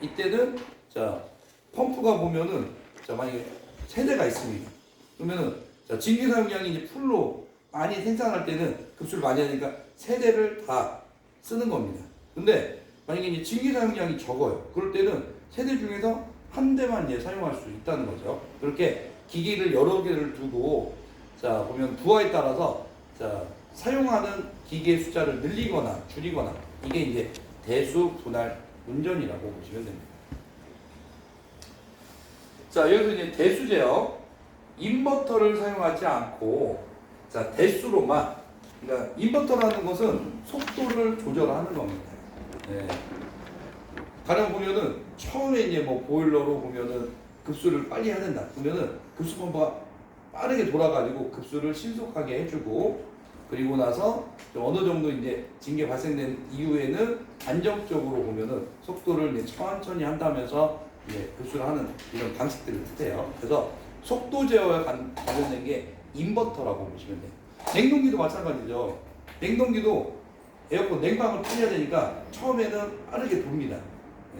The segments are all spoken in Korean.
이때는 자 펌프가 보면은 자 만약에 세 대가 있습니다. 그러면은 자 증기 사용량이 이제 풀로 많이 생산할 때는 급수를 많이 하니까 세 대를 다 쓰는 겁니다. 근데 만약에 이제 증기 사용량이 적어요. 그럴 때는 세 대 중에서 한 대만 이제 사용할 수 있다는 거죠. 그렇게 기기를 여러 개를 두고 자 보면 부하에 따라서 자 사용하는 기계의 숫자를 늘리거나 줄이거나 이게 이제 대수 분할 운전이라고 보시면 됩니다. 자 여기서 이제 대수 제어 인버터를 사용하지 않고 자 대수로만 그러니까 인버터라는 것은 속도를 조절하는 겁니다. 네. 가령 보면은 처음에 이제 뭐 보일러로 보면은 급수를 빨리 해야 된다. 그러면은 급수 펌프가 빠르게 돌아가지고 급수를 신속하게 해주고 그리고 나서 어느 정도 이제 징계 발생된 이후에는 안정적으로 보면은 속도를 이제 천천히 한다면서 이제 급수를 하는 이런 방식들을 뜻해요. 그래서 속도 제어에 관련된 게 인버터라고 보시면 돼요. 냉동기도 마찬가지죠. 냉동기도 에어컨 냉방을 빨리 해야 되니까 처음에는 빠르게 돕니다.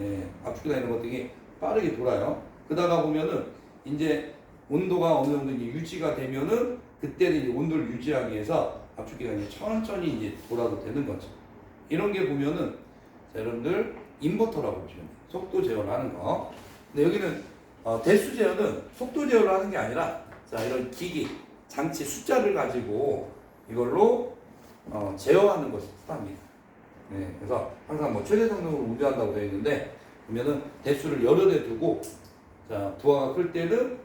예, 압축기나 이런 것들이 빠르게 돌아요. 그러다가 보면은 이제 온도가 어느 정도 이제 유지가 되면은 그때는 이제 온도를 유지하기 위해서 압축기가 이제 천천히 이제 돌아도 되는 거죠. 이런 게 보면은 자, 여러분들 인버터라고 보시면 돼요. 속도 제어를 하는 거. 근데 여기는 대수 제어는 속도 제어를 하는 게 아니라 자 이런 기기 장치 숫자를 가지고 이걸로 제어하는 것을 뜻합니다. 네, 그래서 항상 뭐 최대 성능으로 운전한다고 되어 있는데 보면은 대수를 여러 대 두고 자 부하가 클 때는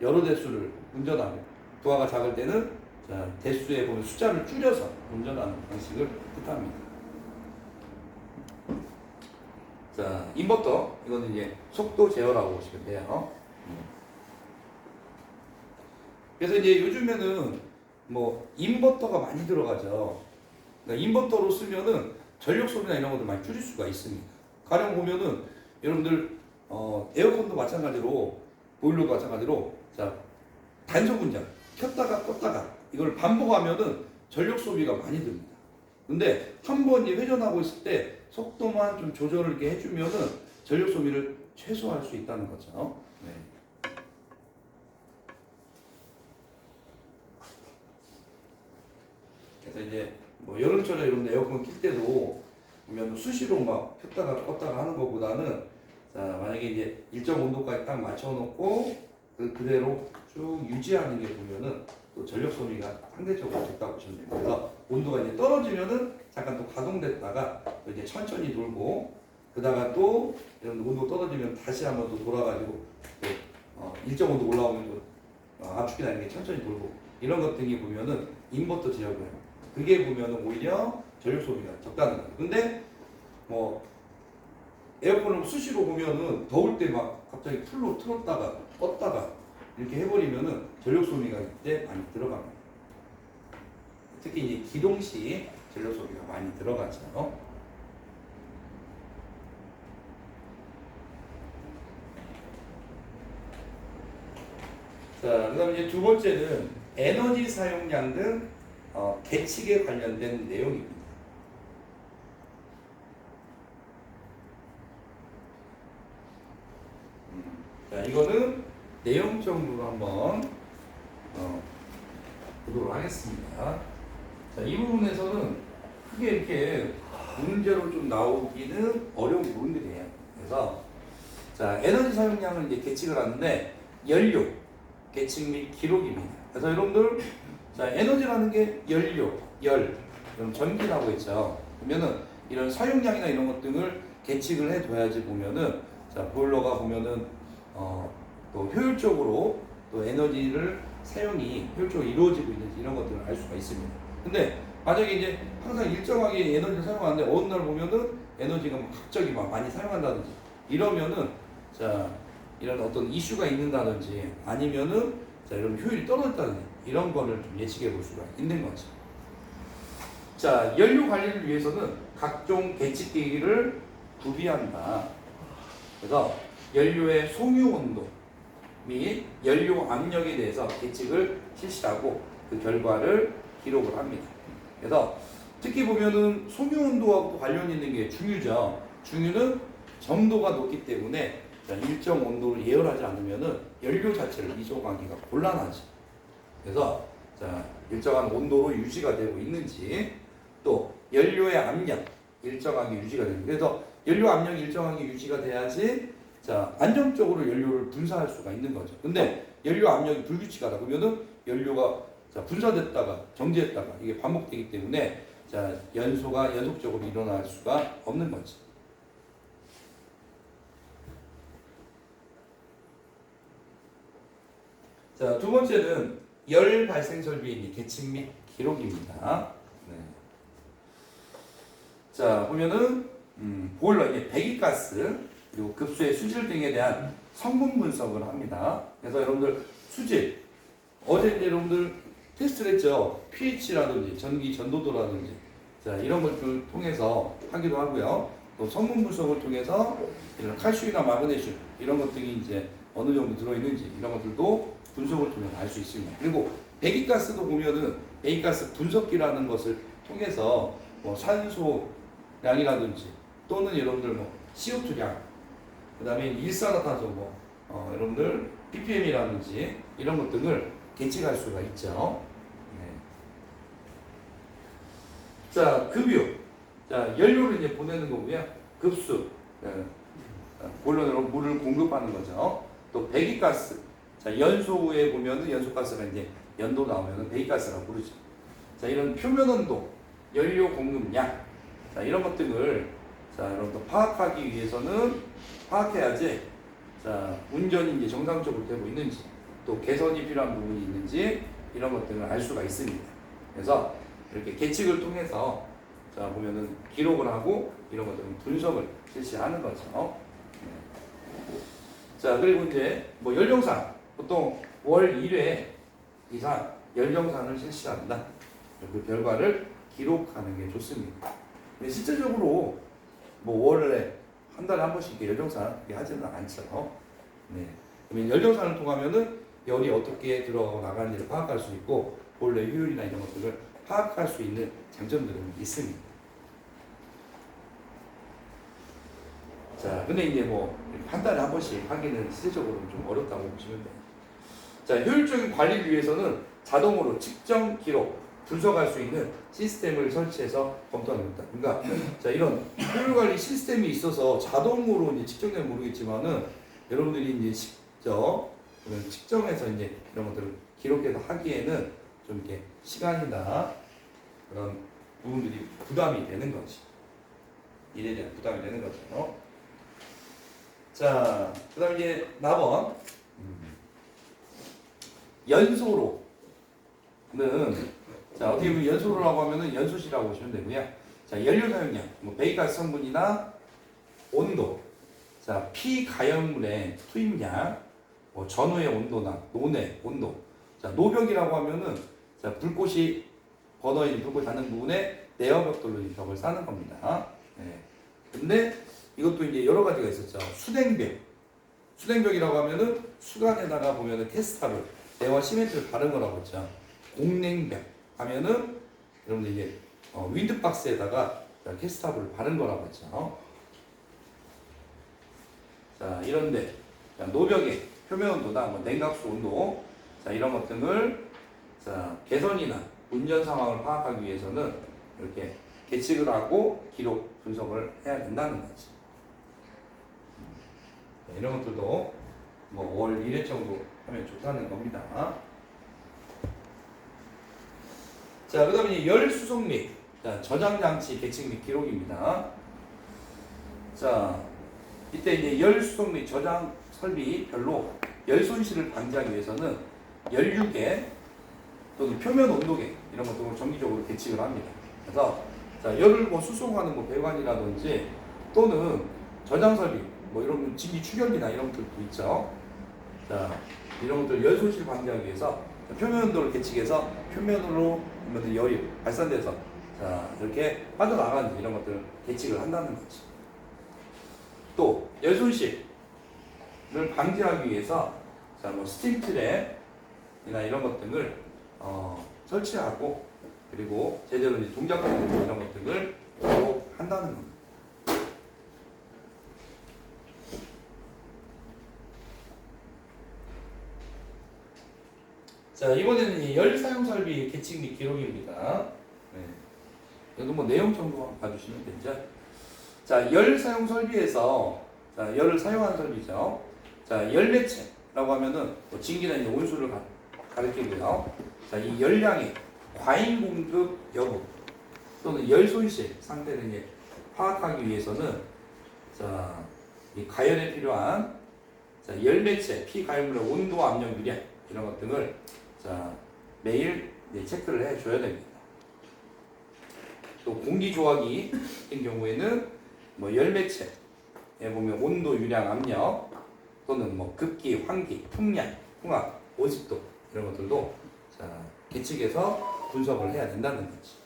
여러 대수를 운전하고 부하가 작을 때는 자 대수에 보면 숫자를 줄여서 운전하는 방식을 뜻합니다. 자 인버터 이거는 이제 속도 제어라고 보시면 돼요. 그래서 이제 요즘에는 뭐 인버터가 많이 들어가죠. 그러니까 인버터로 쓰면은 전력 소비나 이런 것들 많이 줄일 수가 있습니다. 가령 보면은 여러분들 에어컨도 마찬가지로 보일러도 마찬가지로 자 단속 운전 켰다가 껐다가 이걸 반복하면은 전력 소비가 많이 듭니다. 근데 한 번 회전하고 있을 때 속도만 좀 조절을 이렇게 해주면은 전력 소비를 최소화할 수 있다는 거죠. 네. 그래서 이제 뭐 여름철에 이런 에어컨 킬 때도 보면 수시로 막 켰다가 껐다가 하는 것보다는 자 만약에 이제 일정 온도까지 딱 맞춰놓고 그대로 쭉 유지하는 게 보면은 또 전력 소비가 상대적으로 적다고 보시면 됩니다. 그래서 온도가 이제 떨어지면은 잠깐 또 가동됐다가 또 이제 천천히 돌고 그다가 또 이런 온도 떨어지면 다시 한번 또 돌아가지고 또 일정 온도 올라오면 또 압축기나 이런 게 천천히 돌고 이런 것 등이 보면은 인버터 제어고요. 그게 보면은 오히려 전력 소비가 적다는 거예요. 근데 뭐 에어컨을 수시로 보면은 더울 때 막 갑자기 풀로 틀었다가 껐다가 이렇게 해버리면은 전력 소비가 이때 많이 들어갑니다. 특히 이제 기동 시 전력 소비가 많이 들어가죠. 자, 그다음 이제 두 번째는 에너지 사용량 등 계측에 관련된 내용입니다. 자, 이거는 내용적으로 한번 보도록 하겠습니다. 자, 이 부분에서는 크게 이렇게 문제로 좀 나오기는 어려운 부분들이에요. 그래서 자, 에너지 사용량을 이제 계측을 하는데 연료 계측 및 기록입니다. 그래서 여러분들 자, 에너지라는 게 연료, 열, 그럼 전기라고 했죠. 그러면은 이런 사용량이나 이런 것 등을 계측을 해둬야지 보면은 자, 보일러가 보면은 또 효율적으로 또 에너지를 사용이 효율적으로 이루어지고 있는지 이런 것들을 알 수가 있습니다. 근데 만약에 이제 항상 일정하게 에너지를 사용하는데 어느 날 보면은 에너지가 갑자기 막 많이 사용한다든지 이러면은 자 이런 어떤 이슈가 있는다든지 아니면은 자 이런 효율이 떨어졌다든지 이런 거를 좀 예측해 볼 수가 있는 거죠. 자 연료 관리를 위해서는 각종 계측기기를 구비한다. 그래서 연료의 송유 온도 및 연료 압력에 대해서 계측을 실시하고 그 결과를 기록을 합니다. 그래서 특히 보면은 송유 온도하고 관련 있는 게 중유죠. 중유는 점도가 높기 때문에 자, 일정 온도를 예열하지 않으면은 연료 자체를 이송하기가 곤란하지. 그래서 자, 일정한 온도로 유지가 되고 있는지, 또 연료의 압력 일정하게 유지가 됩니다. 그래서 연료 압력이 일정하게 유지가 돼야지 자, 안정적으로 연료를 분사할 수가 있는 거죠. 근데 연료 압력이 불규칙하다 그러면은 연료가 자, 분사됐다가 정지했다가 이게 반복되기 때문에 자, 연소가 연속적으로 일어날 수가 없는 거지. 자, 두 번째는 열 발생 설비의 계측 및 기록입니다. 네. 자, 보면은 보일러 이게 배기가스 그리고 급수의 수질 등에 대한 성분 분석을 합니다. 그래서 여러분들 수질 어제 이제 여러분들 테스트를 했죠. pH라든지 전기 전도도라든지 자, 이런 것들 통해서 하기도 하고요. 또 성분 분석을 통해서 이런 칼슘이나 마그네슘 이런 것들이 이제 어느 정도 들어있는지 이런 것들도 분석을 통해 알 수 있습니다. 그리고 배기가스도 보면은 배기가스 분석기라는 것을 통해서 뭐 산소량이라든지 또는 여러분들 뭐 CO2량, 그 다음에 일산화탄소 여러분들 ppm이라든지 이런 것들을 계측할 수가 있죠. 네. 자, 급유. 자, 연료를 이제 보내는 거고요. 급수. 보일러로 물을 공급하는 거죠. 또 배기가스. 자, 연소 후에 보면은 연소가스가 이제 연도 나오면은 배기가스라고 부르죠. 자, 이런 표면 온도, 연료 공급량. 자, 이런 것들을 자, 여러분들 파악하기 위해서는 파악해야지 자, 운전이 이제 정상적으로 되고 있는지 또 개선이 필요한 부분이 있는지 이런 것들을 알 수가 있습니다. 그래서 이렇게 계측을 통해서 자, 보면은 기록을 하고 이런 것들은 분석을 실시하는 거죠. 네. 자, 그리고 이제 뭐 연령상 보통 월 1회 이상 연령상을 실시한다. 그 결과를 기록하는 게 좋습니다. 근데 실제적으로 뭐 월에 한 달에 한 번씩 연령상 하지는 않죠. 네. 그러면 연령상을 통하면은 열이 어떻게 들어나가는지를 파악할 수 있고 본래 효율이나 이런 것들을 파악할 수 있는 장점들은 있습니다. 자, 근데 이제 뭐 한 달에 한 번씩 하기는 실질적으로는 좀 어렵다고 보시면 돼요. 자, 효율적인 관리를 위해서는 자동으로 측정, 기록, 분석할 수 있는 시스템을 설치해서 검토하는 겁니다. 그러니까 자, 이런 효율 관리 시스템이 있어서 자동으로 이제 측정되면 모르겠지만은 여러분들이 이제 직접 측정해서 이제 이런 것들을 기록해서 하기에는 좀 이렇게 시간이나 그런 부분들이 부담이 되는 거지. 일에 대한 부담이 되는 거죠. 자, 그 다음에 이제 4번. 연소로는, 자, 어떻게 보면 연소로라고 하면은 연소시라고 보시면 되고요. 자, 연료 사용량, 뭐 배기가스 성분이나 온도, 자, 피가열물의 투입량, 뭐 전후의 온도나 노내 온도. 자, 노벽이라고 하면은 자, 불꽃이 버너에 불꽃이 닿는 부분에 내어벽돌로 벽을 쌓는 겁니다. 네. 근데 이것도 이제 여러 가지가 있었죠. 수냉벽. 수냉벽이라고 하면은 수간에다가 보면은 테스타를 내와 시멘트를 바른 거라고 했죠. 공냉벽 하면은 여러분들 이게 윈드박스에다가 캐스타블을 바른 거라고 했죠. 자, 이런데 자, 노벽의 표면 온도나 뭐 냉각수 온도 자, 이런 것들을 자, 개선이나 운전 상황을 파악하기 위해서는 이렇게 계측을 하고 기록 분석을 해야 된다는 거지. 자, 이런 것들도 뭐 월 1회 정도 하면 좋다는 겁니다. 자, 그 다음에 열 수속 및 저장 장치 계측 및 기록입니다. 자, 이때 이제 열 수속 및 저장 설비별로 열 손실을 방지하기 위해서는 연료계 또는 표면 온도계 이런 것들을 정기적으로 계측을 합니다. 그래서 자, 열을 뭐 수송하는 뭐 배관이라든지 또는 저장 설비 뭐 이런 진기 추격이나 이런 것들도 있죠. 자, 이런 것들 열 손실 방지하기 위해서 표면 온도를 계측해서 표면으로 열이 발산돼서 자, 이렇게 빠져나가는 이런 것들을 계측을 한다는 거지. 또 열 손실을 방지하기 위해서 자, 뭐 스팀 트랩이나 이런 것들을 설치하고 그리고 제대로 이제 동작하는 이런 것들을 한다는 겁니다. 자, 이번에는 열 사용 설비 계측 및 기록입니다. 네. 이것도 뭐 내용 정도 봐주시면 되죠. 자, 열 사용 설비에서 자, 열을 사용하는 설비죠. 자, 열 매체라고 하면은 뭐 증기나 이제 온수를 가리키고요. 자, 이 열량의 과잉 공급 여부 또는 열 손실 상태를 이제 파악하기 위해서는 자, 이 가열에 필요한 자, 열 매체, 피가열물의 온도, 압력, 유량 이런 것 등을 자, 매일 체크를 해줘야 됩니다. 또 공기 조화기 같은 경우에는 뭐 열 매체에 보면 온도, 유량, 압력 또는 뭐 급기, 환기, 풍량, 풍압, 오습도 이런 것들도 자, 계측해서 분석을 해야 된다는 거지.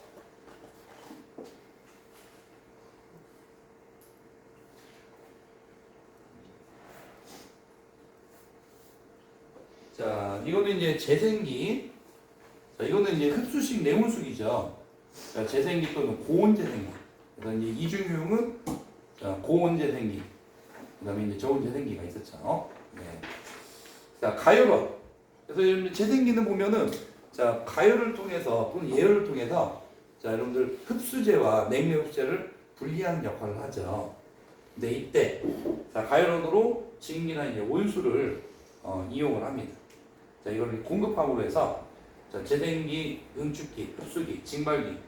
자, 이거는 이제 재생기. 자, 이거는 이제 흡수식 내온수기죠. 자, 재생기 또는 고온재생기. 그래서 이제 이중효용은 자, 고온재생기. 그다음에 이제 저온재생기가 있었죠. 네. 자, 가열원. 그래서 재생기는 보면은 자, 가열을 통해서 또는 예열을 통해서 자, 여러분들 흡수제와 냉면 흡수제를 분리하는 역할을 하죠. 근데 이때 자, 가열원으로 증기나 이제 온수를 이용을 합니다. 자, 이걸 공급함으로 해서 자, 재생기, 응축기, 흡수기, 증발기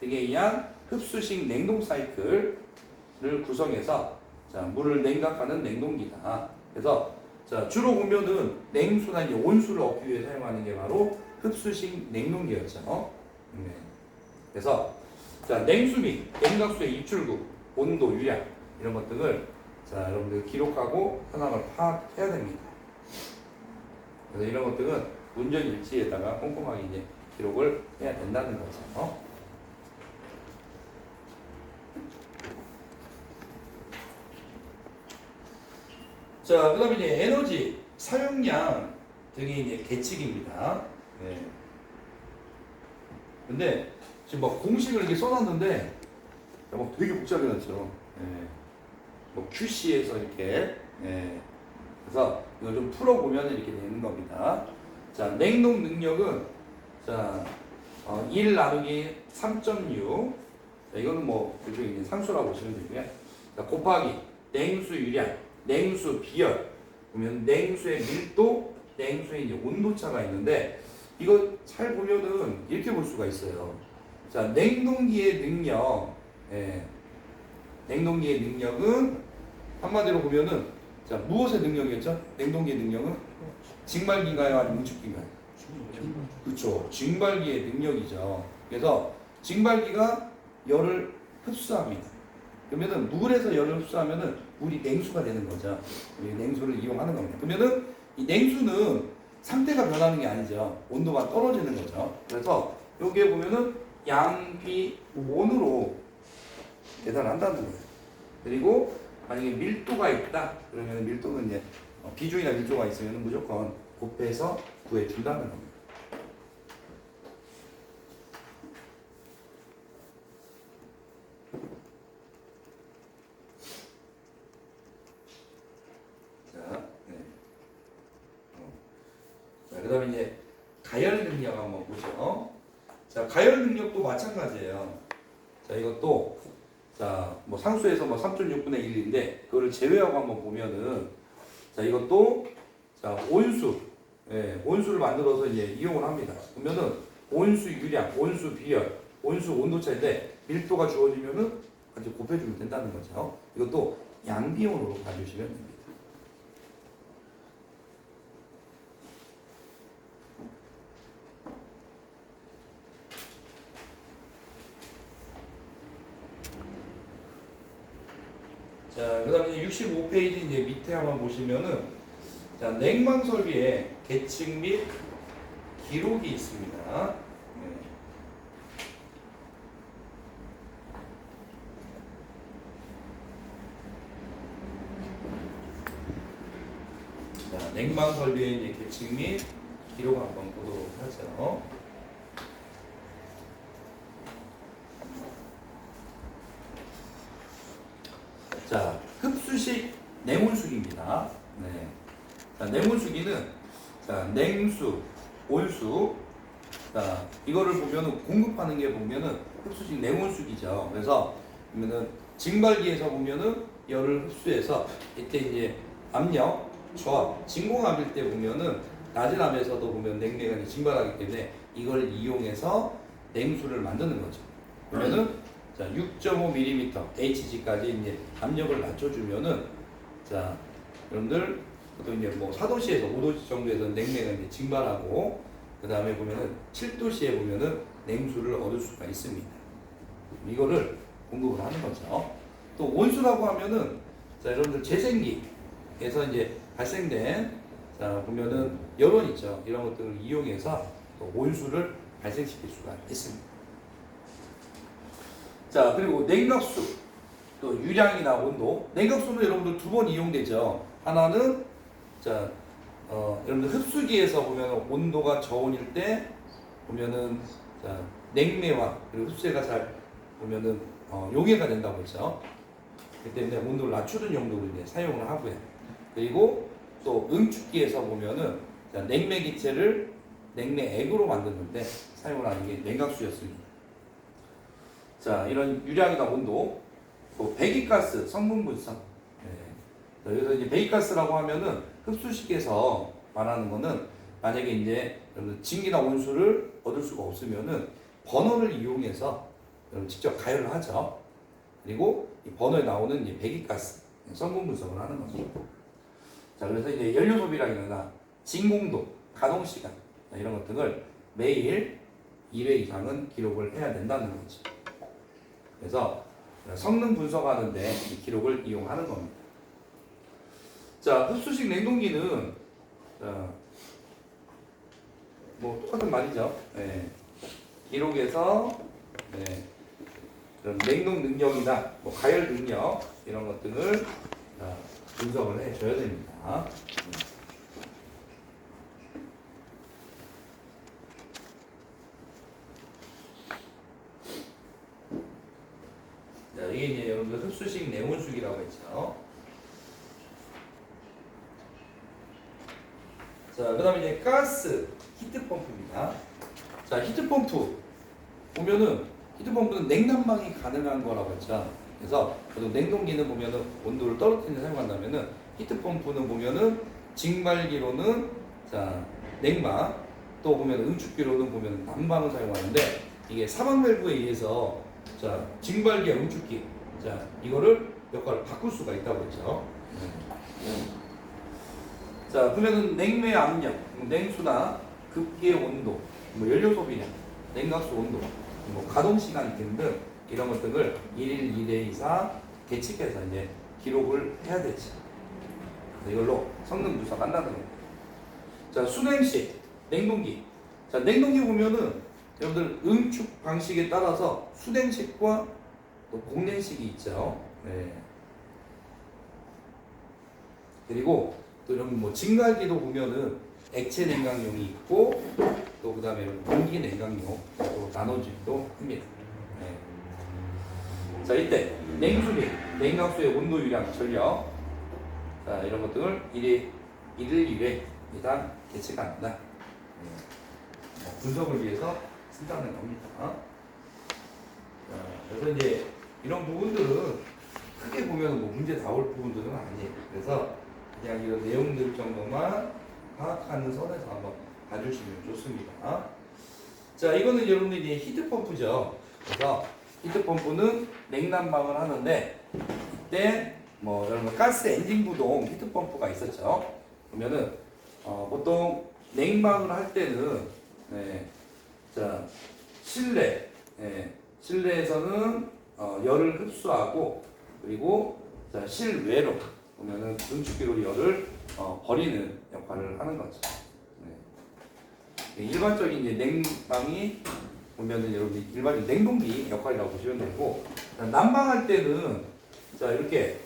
등에 의한 흡수식 냉동 사이클을 구성해서 자, 물을 냉각하는 냉동기다. 그래서 자, 주로 보면은 냉수나 이제 온수를 얻기 위해 사용하는 게 바로 흡수식 냉동기였죠. 네. 그래서 자, 냉수 및 냉각수의 입출구, 온도, 유량 이런 것 등을 자, 여러분들 기록하고 현황을 파악해야 됩니다. 그래서 이런 것들은 운전 일지에다가 꼼꼼하게 이제 기록을 해야 된다는 거죠. 자, 그다음에 이제 에너지 사용량 등이 이제 계측입니다. 네. 근데 지금 뭐 공식을 이렇게 써놨는데 뭐 되게 복잡해졌죠. 네. 뭐 QC에서 이렇게. 네. 그래서 이걸 좀 풀어보면 이렇게 되는 겁니다. 자, 냉동 능력은 자, 1 나누기 3.6. 자, 이거는 뭐 일종의 상수라고 보시면 되고요. 자, 곱하기 냉수 유량, 냉수 비열. 그러면 냉수의 밀도, 냉수의 이제 온도차가 있는데 이거 잘 보면은 이렇게 볼 수가 있어요. 자, 냉동기의 능력, 예. 냉동기의 능력은 한마디로 보면은 자, 무엇의 능력이었죠? 냉동기의 능력은 증발기인가요? 아니면 응축기인가요? 그렇죠. 증발기의 능력이죠. 그래서 증발기가 열을 흡수합니다. 그러면은 물에서 열을 흡수하면은 물이 냉수가 되는 거죠. 냉수를 이용하는 겁니다. 그러면은 이 냉수는 상태가 변하는 게 아니죠. 온도가 떨어지는 거죠. 그래서 여기에 보면은 양비온으로 계산한다는 거예요. 그리고 만약에 밀도가 있다 그러면 밀도는 이제 비중이나 밀도가 있으면 무조건 곱해서 구해 준다는 겁니다. 자, 네. 자, 그다음에 이제 가열 능력 한번 보죠. 자, 가열 능력도 마찬가지예요. 자, 이것도 자, 뭐 상수에서 뭐 3.6분의 1인데 그거를 제외하고 한번 보면은 자, 이것도 자, 온수. 예, 온수를 만들어서 이제 이용을 합니다. 그러면은 온수 유량, 온수 비열, 온수 온도차인데 밀도가 주어지면은 같이 곱해주면 된다는 거죠. 이것도 양비온으로 봐주시면 됩니다. 자, 그 다음에 65페이지 이제 밑에 한번 보시면은, 자, 냉방 설비에 계측 및 기록이 있습니다. 네. 자, 냉방 설비에 이제 계측 및 기록 한번 보도록 하죠. 자, 흡수식 냉온수기입니다. 네. 자, 냉온수기는 자, 냉수, 온수. 자, 이거를 보면은 공급하는 게 보면은 흡수식 냉온수기죠. 그래서 보면은 증발기에서 보면은 열을 흡수해서 이때 이제 압력, 저압, 진공압일 때 보면은 낮은 압에서도 보면 냉매가 이제 증발하기 때문에 이걸 이용해서 냉수를 만드는 거죠. 그러면은 자 6.5mm Hg까지 이제 압력을 낮춰주면은 자 여러분들 또 이제 뭐 4도씨에서 5도씨 정도에서 냉매가 이제 증발하고 그 다음에 보면은 7도씨에 보면은 냉수를 얻을 수가 있습니다. 이거를 공급을 하는 거죠. 또 온수라고 하면은 자 여러분들 재생기에서 이제 발생된 자 보면은 열원 있죠. 이런 것들을 이용해서 또 온수를 발생시킬 수가 있습니다. 자 그리고 냉각수 또 유량이나 온도. 냉각수는 여러분들 두 번 이용되죠. 하나는 자 여러분들 흡수기에서 보면 온도가 저온일 때 보면은 자 냉매와 그리고 흡수가 잘 보면은 용해가 된다고 했죠. 그렇기 때문에 온도를 낮추는 용도로 이제 사용을 하고요. 그리고 또 응축기에서 보면은 자, 냉매 기체를 냉매액으로 만드는데 사용을 하는 게 냉각수였습니다. 자 이런 유량이나 온도, 또 배기가스 성분 분석. 네. 여기서 이제 배기가스라고 하면은 흡수식에서 말하는 거는 만약에 이제 증기나 온수를 얻을 수가 없으면은 버너를 이용해서 직접 가열을 하죠. 그리고 이 버너에 나오는 이제 배기가스 성분 분석을 하는 거죠. 자 그래서 이제 연료 소비량이나 진공도, 가동 시간 이런 것들을 매일 1회 이상은 기록을 해야 된다는 거죠. 그래서 성능 분석하는데 이 기록을 이용하는 겁니다. 자, 흡수식 냉동기는 뭐 똑같은 말이죠. 네. 기록에서 네. 냉동 능력이나 뭐 가열 능력 이런 것들을 분석을 해줘야 됩니다. 자, 이게 이제 여러분들 흡수식 냉온수기라고 했죠. 자, 그 다음에 이제 가스 히트펌프입니다. 자, 히트펌프 보면은 히트펌프는 냉난방이 가능한 거라고 했죠. 그래서 냉동기는 보면은 온도를 떨어뜨리는 데 사용한다면은 히트펌프는 보면은 증발기로는 자 냉방, 또 보면 응축기로는 보면 난방을 사용하는데 이게 사방 밸브에 의해서 자 증발기와 응축기 자 이거를 역할을 바꿀 수가 있다고 했죠. 자 그러면은 냉매 압력, 냉수나 급기의 온도, 뭐 연료 소비량, 냉각수 온도, 뭐 가동 시간 등등 이런 것들을 1일 2회 이상 계측해서 이제 기록을 해야 되지. 이걸로 성능 분석한다는 겁니다. 자 순행식 냉동기. 자 냉동기 보면은 여러분들 응축 방식에 따라서 순행식과 또 공냉식이 있죠. 네. 그리고 또 이런 뭐 증갈기도 보면은 액체 냉각용이 있고 또 그다음에 공기 냉각용 또 나눠지기도 합니다. 네. 자 이때 냉수 및 냉각수의 온도 유량 전력 자 이런 것들을 1일 1회 이상 계측합니다. 네. 분석을 위해서 쓴다는 겁니다. 자, 그래서 이제 이런 부분들은 크게 보면 뭐 문제 나올 부분들은 아니에요. 그래서 그냥 이런 내용들 정도만 파악하는 선에서 한번 봐주시면 좋습니다. 자, 이거는 여러분들 이제 히트펌프죠. 그래서 히트펌프는 냉난방을 하는데 이때 뭐 여러분 가스 엔진 구동 히트펌프가 있었죠. 그러면은 보통 냉방을 할 때는 네, 자 실내 실내에서는 열을 흡수하고 그리고 자 실외로 보면은 응축기로 열을 버리는 역할을 하는 거죠. 네. 일반적인 이제 냉방이 보면은 여러분 일반적인 냉동기 역할이라고 보시면 되고 난방할 때는 자 이렇게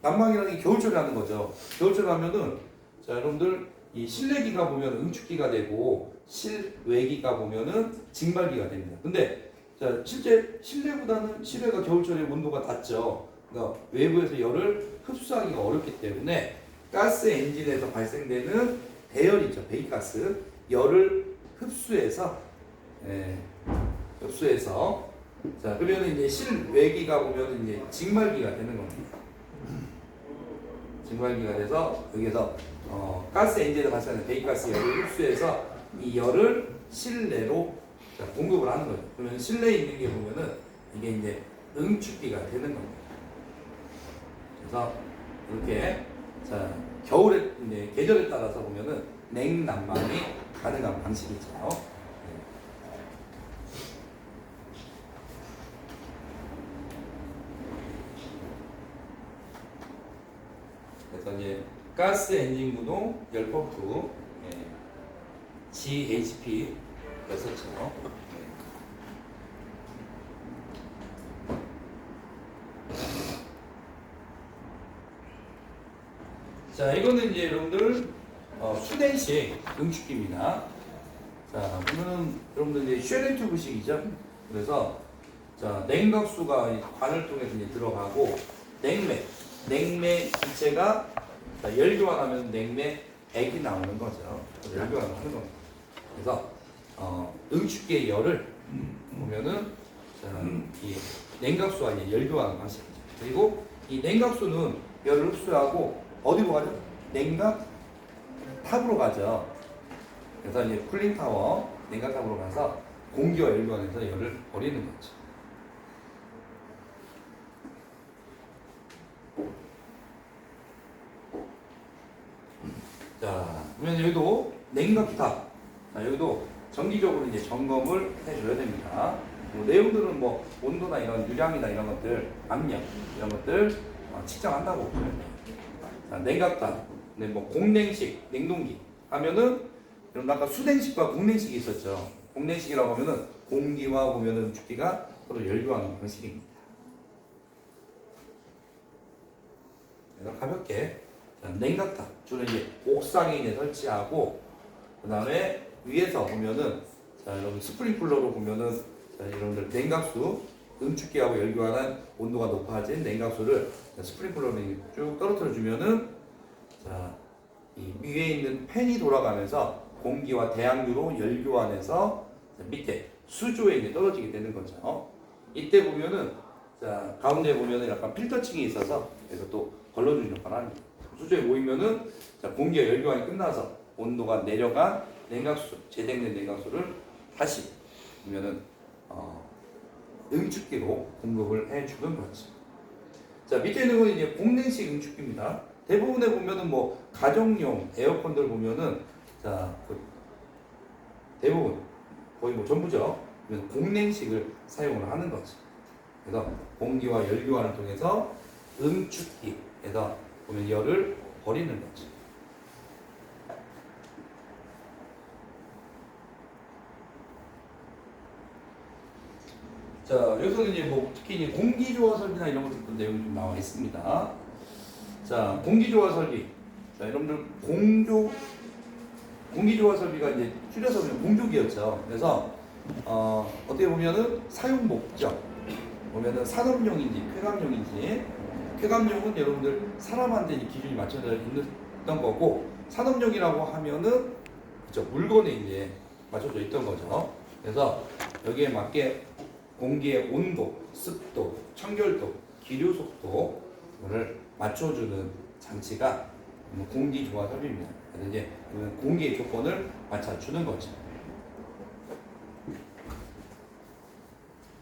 난방이라는 게 겨울철에 하는 거죠. 겨울철에 하면은 자 여러분들 이 실내기가 보면 응축기가 되고 실외기가 보면은 증발기가 됩니다. 근데 자 실제 실내보다는 실외가 겨울철에 온도가 낮죠. 그러니까 외부에서 열을 흡수하기가 어렵기 때문에 가스 엔진에서 발생되는 배열이죠. 배기가스 열을 흡수해서 예, 흡수해서 자 그러면 이제 실외기가 보면 이제 직말기가 되는 겁니다. 직말기가 돼서 여기서 가스 엔진에 발생하는 배기가스 열을 흡수해서 이 열을 실내로 자, 공급을 하는 거죠. 그러면 실내에 있는 게 보면은 이게 이제 응축기가 되는 겁니다. 그래서 이렇게 자 겨울에 이제 계절에 따라서 보면은 냉난방이 가능한 방식이죠. 그래서 이제 가스 엔진 구동 열 펌프 GHP였었죠. 자, 이거는 이제 여러분들 수den식 응축기입니다. 자, 보면은 여러분들 이제 쉐렌튜브식이죠. 그래서 자 냉각수가 관을 통해서 이제 들어가고 냉매 기체가 자, 열교환하면 냉매액이 나오는 거죠. 열교환을 하는 겁니다. 그래서 응축기의 열을 보면은 자, 이 냉각수와 이제 열교환 방식이죠. 그리고 이 냉각수는 열을 흡수하고 어디로 가죠? 냉각탑으로 가죠. 그래서 이제 쿨링타워, 냉각탑으로 가서 공기와 열교환해서 열을 버리는 거죠. 자, 그러면 여기도 냉각탑, 자, 여기도 정기적으로 이제 점검을 해줘야 됩니다. 뭐 내용들은 뭐 온도나 이런 유량이나 이런 것들, 압력 이런 것들 측정한다고 보면 돼요. 자, 냉각탑, 네, 뭐 공냉식, 냉동기 하면은 여러분 아까 수냉식과 공냉식이 있었죠. 공냉식이라고 하면은 공기와 보면은 축기가 서로 열교하는 방식입니다. 그래서 가볍게 자, 냉각탑 주로 이제 옥상에 이제 설치하고 그 다음에 위에서 보면은 자 여러분 스프링클러로 보면은 자, 여러분들 냉각수 응축기하고 열교환한 온도가 높아진 냉각수를 스프링클러로 쭉 떨어뜨려 주면은 자, 이 위에 있는 팬이 돌아가면서 공기와 대항류로 열교환해서 밑에 수조에 이제 떨어지게 되는 거죠. 이때 보면은 자 가운데 보면은 약간 필터층이 있어서 그래서 또 걸러주는 역할을 합니다. 수조에 모이면은 자 공기와 열교환이 끝나서 온도가 내려간 냉각수 재생된 냉각수를 다시 보면은 응축기로 공급을 해주는 거죠. 자 밑에 있는 건 이제 공냉식 응축기입니다. 대부분에 보면은 뭐 가정용 에어컨들 보면은 자그 대부분 거의 뭐 전부죠. 공냉식을 사용을 하는 거죠. 그래서 공기와 열교환을 통해서 응축기에서 보면 열을 버리는 거죠. 자 여기서는 이제 뭐 특히 이제 공기조화 설비나 이런 것들 내용이 좀 나와 있습니다. 자 공기조화 설비. 자 여러분들 공기조화 설비가 이제 줄여서 그냥 공조기였죠. 그래서 어떻게 보면은 사용 목적 보면은 산업용인지 쾌감용은 여러분들 사람한테 이제 기준이 맞춰져 있는 거고 산업용이라고 하면은 그쵸 물건에 이제 맞춰져 있던 거죠. 그래서 여기에 맞게 공기의 온도, 습도, 청결도, 기류 속도를 맞춰주는 장치가 공기 조화 설비입니다. 그래서 이제 공기의 조건을 맞춰주는 거죠.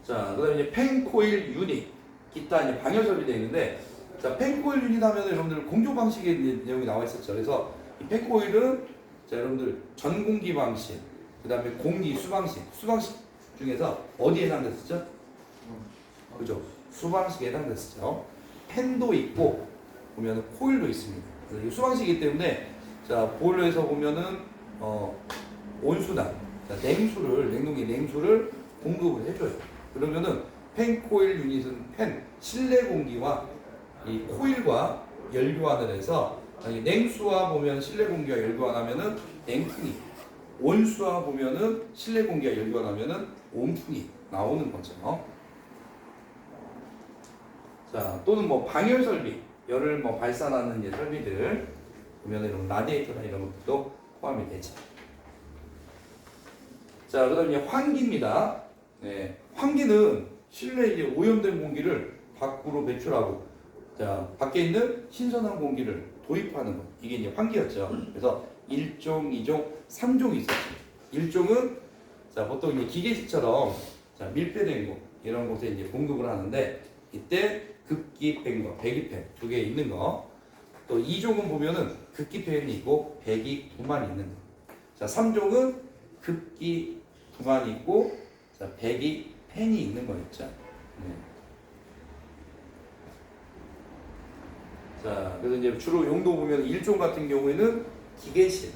자, 그다음에 이제 펜코일 유닛, 기타 이제 방열 설비 되어 있는데, 자, 펜코일 유닛 하면 여러분들 공조 방식의 내용이 나와 있었죠. 그래서 이 펜코일은 자, 여러분들 전공기 방식, 그다음에 공기 수방식 중에서 어디에 해당됐었죠? 그죠? 수방식에 해당됐었죠. 펜도 있고 보면은 코일도 있습니다. 그래서 이 수방식이기 때문에 자 보일러에서 보면은 온수나 자, 냉동기 냉수를 공급을 해줘요. 그러면은 펜 코일 유닛은 실내 공기와 이 코일과 열교환을 해서 냉수와 보면 실내 공기와 열교환하면은 냉풍이 온수와 보면은 실내 공기와 열교환하면은 온풍이 나오는 거죠. 자 또는 뭐 방열 설비 열을 뭐 발산하는 이제 설비들 보면은 이런 라디에이터나 이런 것도 포함이 되죠. 자, 그 다음에 환기입니다. 네, 환기는 실내 이제 오염된 공기를 밖으로 배출하고, 자, 밖에 있는 신선한 공기를 도입하는 것. 이게 이제 환기였죠. 그래서 1종, 2종, 3종이 있었죠. 1종은, 자, 보통 이제 기계식처럼, 자, 밀폐된 곳, 이런 곳에 이제 공급을 하는데, 이때 극기팬과 배기팬 두 개 있는 거. 또 2종은 보면은 극기팬이 있고, 배기구만 있는 거. 자, 3종은 극기 구간이 있고, 자, 배기 팬이 있는 거였죠. 네. 자, 그래서 이제 주로 용도 보면 1종 같은 경우에는 기계실,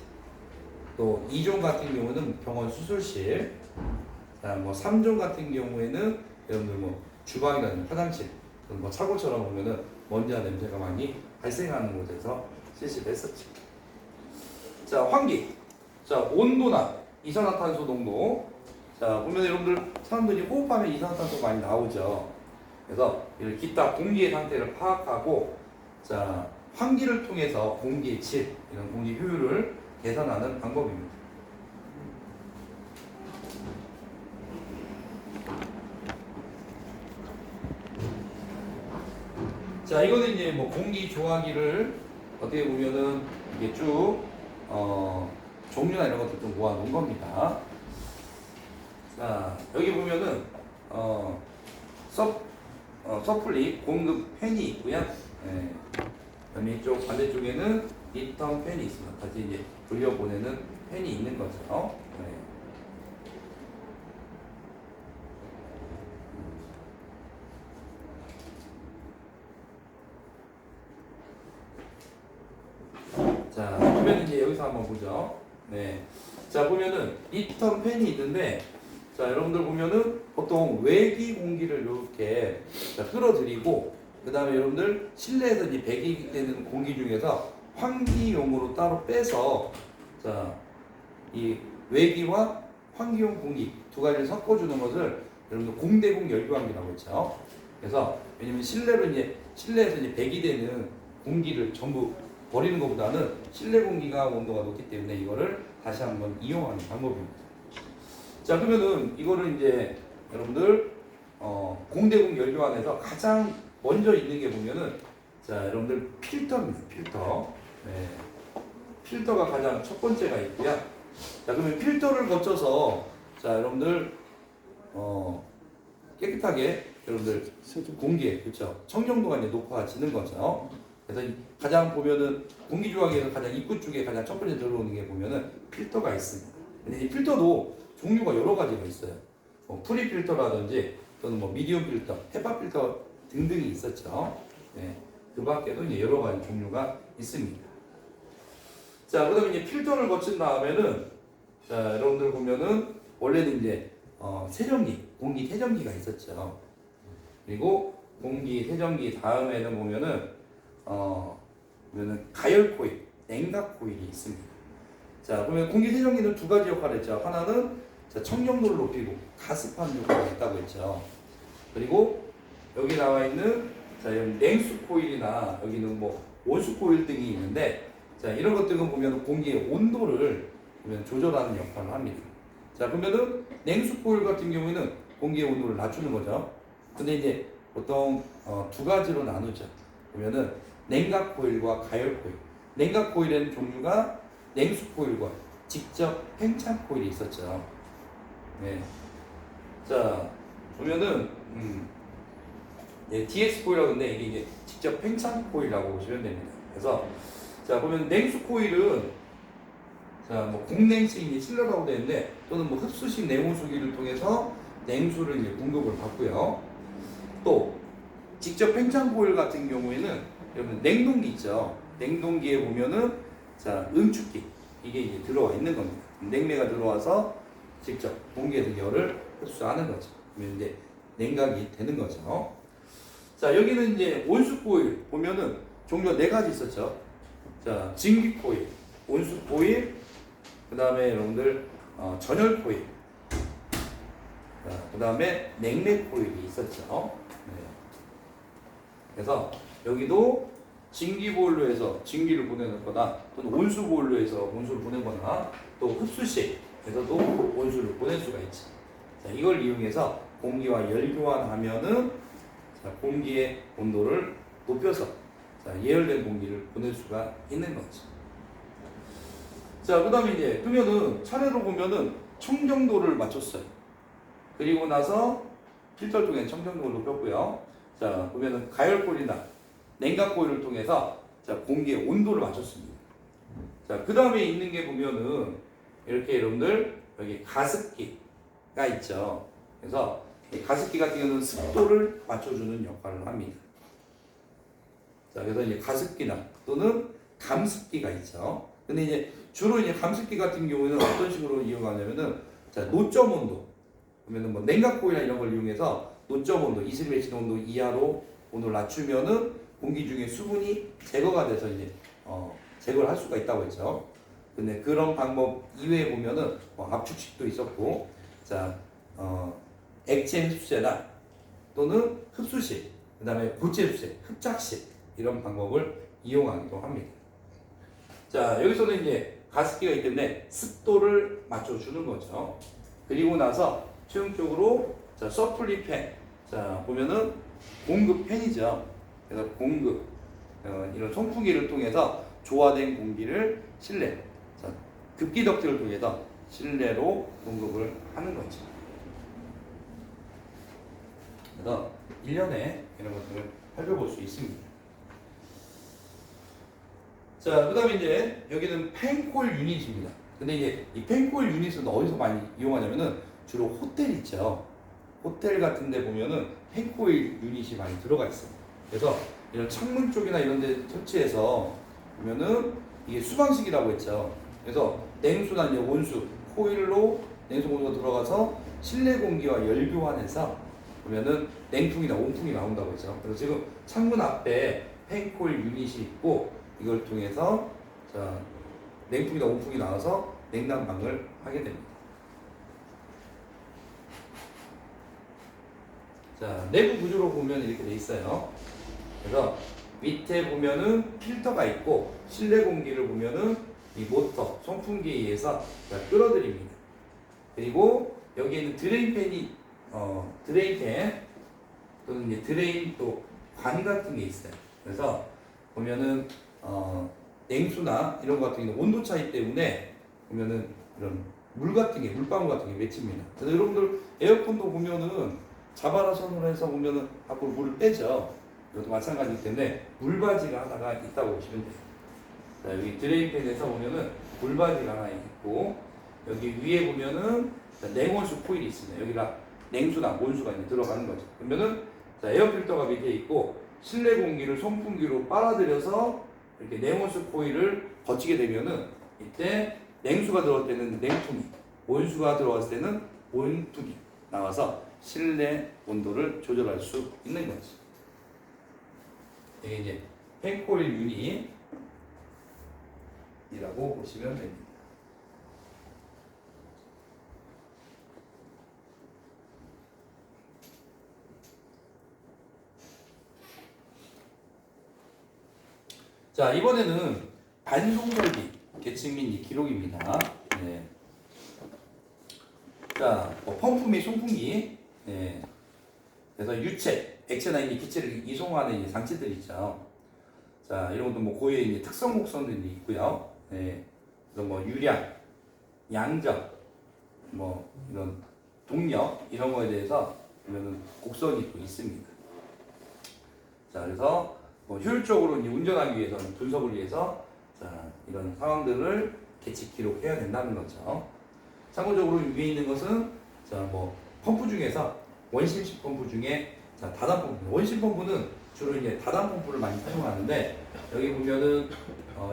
또 2종 같은 경우는 병원 수술실, 자, 뭐 3종 같은 경우에는 여러분들 뭐 주방이라든지 화장실, 뭐 차고처럼 보면은 먼지나 냄새가 많이 발생하는 곳에서 실시했었죠. 자, 환기. 자, 온도나 이산화탄소 농도. 자, 보면 여러분들 사람들이 호흡하면 이산화탄소 많이 나오죠. 그래서 이런 기타 공기의 상태를 파악하고, 자, 환기를 통해서 공기의 질, 이런 공기 효율을 계산하는 방법입니다. 자, 이거는 이제 뭐 공기 조화기를 어떻게 보면은 이게 쭉 종류나 이런 것들 좀 모아놓은 겁니다. 자, 여기 보면은 서플리 공급 팬이 있고요. 네. 그다음에 이쪽 반대쪽에는 리턴 팬이 있습니다. 같이 이제 돌려보내는 팬이 있는 거죠. 네. 자, 보면 이제 여기서 한번 보죠. 네. 자, 보면은 리턴 팬이 있는데, 자, 여러분들 보면은 보통 외기 공기를 이렇게 끌어들이고, 그 다음에 여러분들 실내에서 이제 배기되는 공기 중에서 환기용으로 따로 빼서, 자, 이 외기와 환기용 공기 두 가지를 섞어주는 것을 여러분들 공대공 열교환기라고 했죠. 그래서 왜냐면 실내에서 이제 배기되는 공기를 전부 버리는 것보다는 실내 공기가 온도가 높기 때문에 이거를 다시 한번 이용하는 방법입니다. 자, 그러면은 이거를 이제 여러분들 공대공 열교환에서 가장 먼저 있는 게 보면은, 자, 여러분들 필터입니다. 필터. 네. 필터가 가장 첫 번째가 있고요. 자, 그러면 필터를 거쳐서, 자, 여러분들 깨끗하게 여러분들 공기, 그렇죠? 청정도가 이제 높아지는 거죠. 그래서 가장 보면은 공기 조화기에서 가장 입구 쪽에 가장 첫 번째 들어오는 게 보면은 필터가 있습니다. 근데 이 필터도 종류가 여러 가지가 있어요. 뭐 프리 필터라든지 또는 뭐 미디움 필터, 헤파 필터 등등이 있었죠. 네. 그 밖에도 이제 여러 가지 종류가 있습니다. 자, 그다음에 이제 필터를 거친 다음에는, 자, 여러분들 보면은 원래는 이제 세정기, 공기 세정기가 있었죠. 그리고 공기 세정기 다음에는 보면은 가열 코일, 냉각 코일이 있습니다. 자, 그러면 공기 세정기는 두 가지 역할을 했죠. 하나는, 자, 청정도를 높이고 가습하는 역할을 했다고 했죠. 그리고 여기 나와 있는, 자, 여기 냉수 코일이나 여기는 뭐 온수 코일 등이 있는데, 자, 이런 것들은 보면 공기의 온도를 보면 조절하는 역할을 합니다. 자, 그러면은 냉수 코일 같은 경우에는 공기의 온도를 낮추는 거죠. 근데 이제 보통 두 가지로 나누죠. 보면은 냉각 코일과 가열 코일. 냉각 코일에는 종류가 냉수 코일과 직접 팽창 코일이 있었죠. 네. 자, 보면은 DS 코일이라고 하는데 이게 이제 직접 팽창 코일이라고 보시면 됩니다. 그래서, 자, 보면 냉수 코일은, 자, 뭐 공냉식 이제 실러라고 되는데, 또는 뭐 흡수식 냉온수기를 통해서 냉수를 이제 공급을 받고요. 또 직접 팽창 코일 같은 경우에는 여러분 냉동기 있죠. 냉동기에 보면은, 자, 응축기 이게 이제 들어와 있는 겁니다. 냉매가 들어와서 직접 공기에서 열을 흡수하는 거죠. 그러면 이제 냉각이 되는 거죠. 자, 여기는 이제 온수 코일 보면은 종류가 네 가지 있었죠. 자, 증기 코일, 온수 코일, 그 다음에 여러분들 전열 코일, 그 다음에 냉매 코일이 있었죠. 네. 그래서 여기도 증기 보일러에서 증기를 보내거나 또는 온수 보일러에서 온수를 보내거나 또 흡수실에서도 온수를 보낼 수가 있죠. 자, 이걸 이용해서 공기와 열 교환하면은 자, 공기의 온도를 높여서 자, 예열된 공기를 보낼 수가 있는 거죠. 자, 그 다음에 이제 그러면은 차례로 보면은 청정도를 맞췄어요. 그리고 나서 필터를 통해 청정도를 높였고요. 자, 보면은 가열골이나 냉각고리를 통해서 자, 공기의 온도를 맞췄습니다. 자, 그 다음에 있는 게 보면은 이렇게 여러분들 여기 가습기가 있죠. 그래서 이 가습기 같은 경우는 습도를 맞춰주는 역할을 합니다. 자, 그래서 이제 가습기나 또는 감습기가 있죠. 근데 이제 주로 이제 감습기 같은 경우에는 어떤 식으로 이용하냐면은 자, 노점 온도 그러면은 뭐 냉각고리나 이런 걸 이용해서 노점 온도 21도 온도 이하로 온도를 낮추면은 공기 중에 수분이 제거가 돼서 이제 제거를 할 수가 있다고 했죠. 근데 그런 방법 이외에 보면은 압축식도 있었고, 자, 액체 흡수제나 또는 흡수식, 그 다음에 고체 흡수제, 흡착식 이런 방법을 이용하기도 합니다. 자, 여기서는 이제 가습기가 있기 때문에 습도를 맞춰주는 거죠. 그리고 나서 최종적으로 자, 서플리 팬, 자 보면은 공급 팬이죠. 그래서 공급 이런 송풍기를 통해서 조화된 공기를 실내 자, 급기 덕트를 통해서 실내로 공급을 하는 거죠. 그래서 1년에 이런 것들을 살펴볼 수 있습니다. 자, 그 다음에 이제 여기는 펜콜 유닛입니다. 근데 이제 이 펜콜 유닛은 어디서 많이 이용하냐면은 주로 호텔 있죠. 호텔 같은 데 보면은 펜코일 유닛이 많이 들어가 있어요. 그래서 이런 창문 쪽이나 이런 데 설치해서 보면은 이게 수방식이라고 했죠. 그래서 냉수나 이제 온수, 코일로 냉수 온수가 들어가서 실내 공기와 열 교환해서 보면은 냉풍이나 온풍이 나온다고 했죠. 그래서 지금 창문 앞에 펜코일 유닛이 있고 이걸 통해서 자, 냉풍이나 온풍이 나와서 냉난방을 하게 됩니다. 자, 내부 구조로 보면 이렇게 돼 있어요. 그래서 밑에 보면은 필터가 있고 실내 공기를 보면은 이 모터, 송풍기에 의해서 끌어들입니다. 그리고 여기에는 드레인팬이 드레인팬 또는 이제 드레인 또 관 같은 게 있어요. 그래서 보면은 냉수나 이런 것 같은 경우는 온도 차이 때문에 보면은 이런 물 같은 게 물방울 같은 게 맺힙니다. 그래서 여러분들 에어컨도 보면은 자바라선으로 해서 보면은 앞으로 물을 빼죠. 이것도 마찬가지이기 때문에 물바지가 하나가 있다고 보시면 돼요. 자, 여기 드레인팬에서 보면은 물바지가 하나 있고 여기 위에 보면은 냉온수 코일이 있습니다. 여기가 냉수나 온수가 이제 들어가는 거죠. 그러면은 자, 에어필터가 밑에 있고 실내 공기를 송풍기로 빨아들여서 이렇게 냉온수 코일을 거치게 되면은 이때 냉수가 들어갈 때는 냉풍이, 온수가 들어갔을 때는 온풍이 나와서 실내 온도를 조절할 수 있는 거죠. 이게 이제 펜코일 유닛이라고 보시면 됩니다. 자, 이번에는 반송설비 계층 및 기록입니다. 네. 자, 펌프 및 송풍기. 네. 그래서 유체, 액체나 이제 기체를 이송하는 이제 장치들 있죠. 자, 이런 것도 뭐 고유의 이제 특성 곡선들이 있고요. 네. 그래서 뭐 유량, 양적, 뭐 이런 동력 이런 거에 대해서 보면은 곡선이 또 있습니다. 자, 그래서 뭐 효율적으로 이제 운전하기 위해서는 분석을 위해서 자, 이런 상황들을 계측 기록해야 된다는 거죠. 참고적으로 위에 있는 것은 자, 뭐 펌프 중에서 원심식 펌프 중에 자, 다단 펌프. 원심 펌프는 주로 이제 다단 펌프를 많이 사용하는데 여기 보면은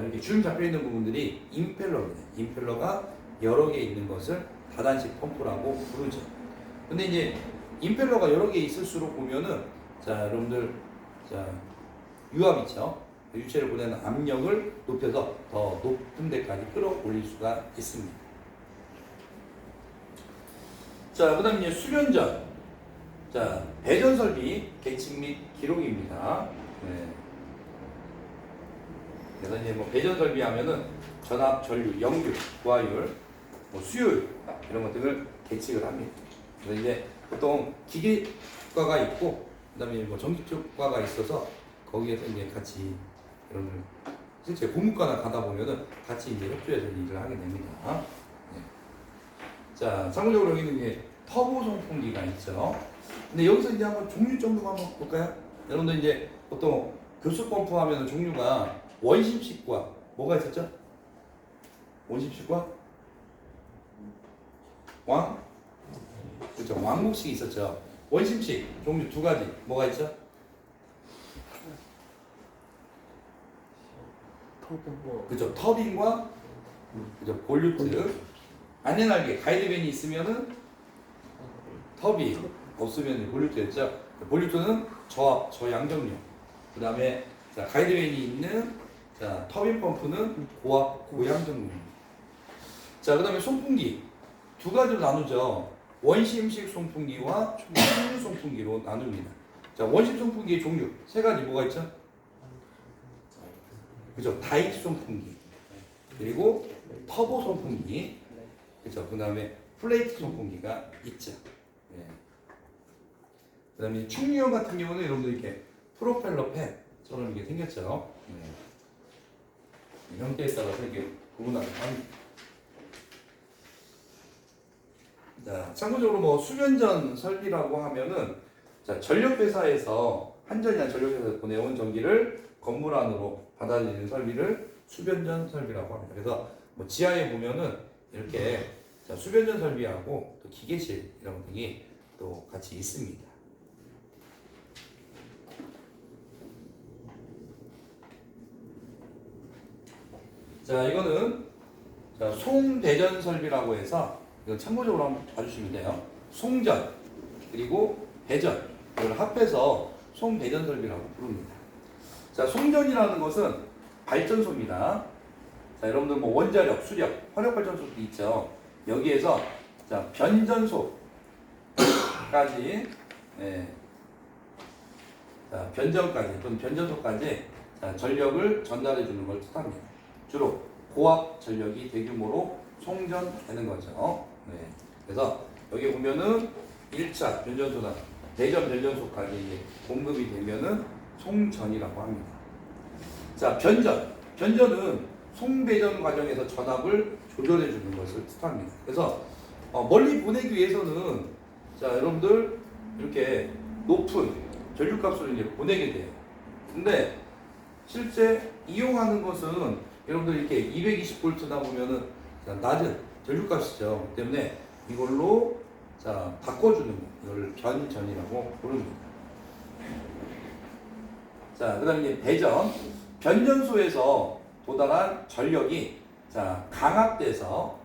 이렇게 주름 잡혀 있는 부분들이 임펠러입니다. 임펠러가 여러 개 있는 것을 다단식 펌프라고 부르죠. 근데 이제 임펠러가 여러 개 있을수록 보면은 자, 여러분들 자, 유압 있죠. 유체를 보내는 압력을 높여서 더 높은 데까지 끌어올릴 수가 있습니다. 자, 그 다음 이제 수변전. 자, 배전 설비 계측 및 기록입니다. 네. 그래서 이제 뭐 배전 설비하면은 전압, 전류, 역류, 부하율, 뭐 수율 이런 것들을 계측을 합니다. 그래서 이제 보통 기계과가 있고 그다음에 뭐 전기과가 있어서 거기에서 이제 같이 여러분 실제 고문과나 가다 보면은 같이 이제 협조해서 일을 하게 됩니다. 네. 자, 참고적으로 여기는 이제 터보 송풍기가 있죠. 근데 여기서 이제 한번 종류 정도 한번 볼까요? 여러분들 이제 보통 교수 펌프 하면 종류가 원심식과 뭐가 있었죠? 원심식과 왕? 그렇죠. 왕국식이 있었죠. 원심식 종류 두 가지 뭐가 있죠? 그죠. 터빈과 그죠. 볼류트. 안내날개 가이드밴이 있으면은 터빈 없으면 볼류트였죠. 볼류트는 저압, 저양정류. 그 다음에 가이드밴이 있는 자 터빈 펌프는 고압, 고양정류. 자, 그 다음에 송풍기 두 가지로 나누죠. 원심식 송풍기와 충류 송풍기로 나눕니다. 자, 원심 송풍기의 종류 세 가지 뭐가 있죠? 그죠? 다익 송풍기 그리고 터보 송풍기 그죠? 그 다음에 플레이트 송풍기가 있죠. 네. 그 다음에 충류형 같은 경우는 여러분들 이렇게 프로펠러 팬처럼 이게 생겼죠. 네. 형태에 따라서 이게 구분하는 합니다. 자, 참고적으로 뭐 수변전 설비라고 하면은 자, 전력회사에서 한전이나 전력회사에서 보내온 전기를 건물 안으로 받아들이는 설비를 수변전 설비라고 합니다. 그래서 뭐 지하에 보면은 이렇게 자, 수변전 설비하고 또 기계실 이런 것들이 또 같이 있습니다. 자, 이거는 자, 송배전 설비라고 해서 이거 참고적으로 한번 봐주시면 돼요. 송전 그리고 배전 이걸 합해서 송배전 설비라고 부릅니다. 자, 송전이라는 것은 발전소입니다. 자, 여러분들 뭐 원자력, 수력, 화력 발전소도 있죠. 여기에서 자, 변전소까지 자, 변전까지 또는 변전소까지 자, 전력을 전달해 주는 걸 뜻합니다. 주로 고압 전력이 대규모로 송전되는 거죠. 네. 그래서 여기 보면은 1차 변전소나 대전 변전소까지 이제 공급이 되면은 송전이라고 합니다. 자, 변전은 송배전 과정에서 전압을 조절해 주는 것을 뜻합니다. 그래서 멀리 보내기 위해서는 자, 여러분들 이렇게 높은 전류값을 이제 보내게 돼요. 근데 실제 이용하는 것은 여러분들 이렇게 220V다 보면은 낮은 전류값이죠. 그렇기 때문에 이걸로 자, 바꿔주는 거, 이걸 변전이라고 부릅니다. 자, 그 다음에 배전. 변전소에서 도달한 전력이 자, 강압돼서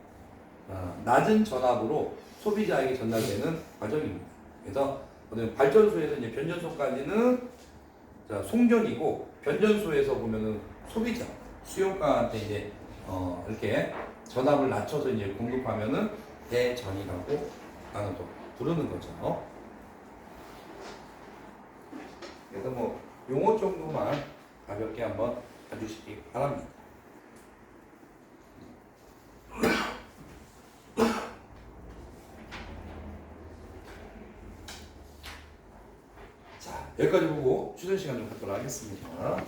낮은 전압으로 소비자에게 전달되는 과정입니다. 그래서 발전소에서 이제 변전소까지는 자, 송전이고 변전소에서 보면은 소비자, 수요가한테 이제 이렇게 전압을 낮춰서 이제 공급하면은 대전이라고 나는 또 부르는 거죠. 그래서 뭐 용어 정도만 가볍게 한번 봐주시기 바랍니다. 자, 여기까지 보고 추천 시간 좀 갖도록 하겠습니다.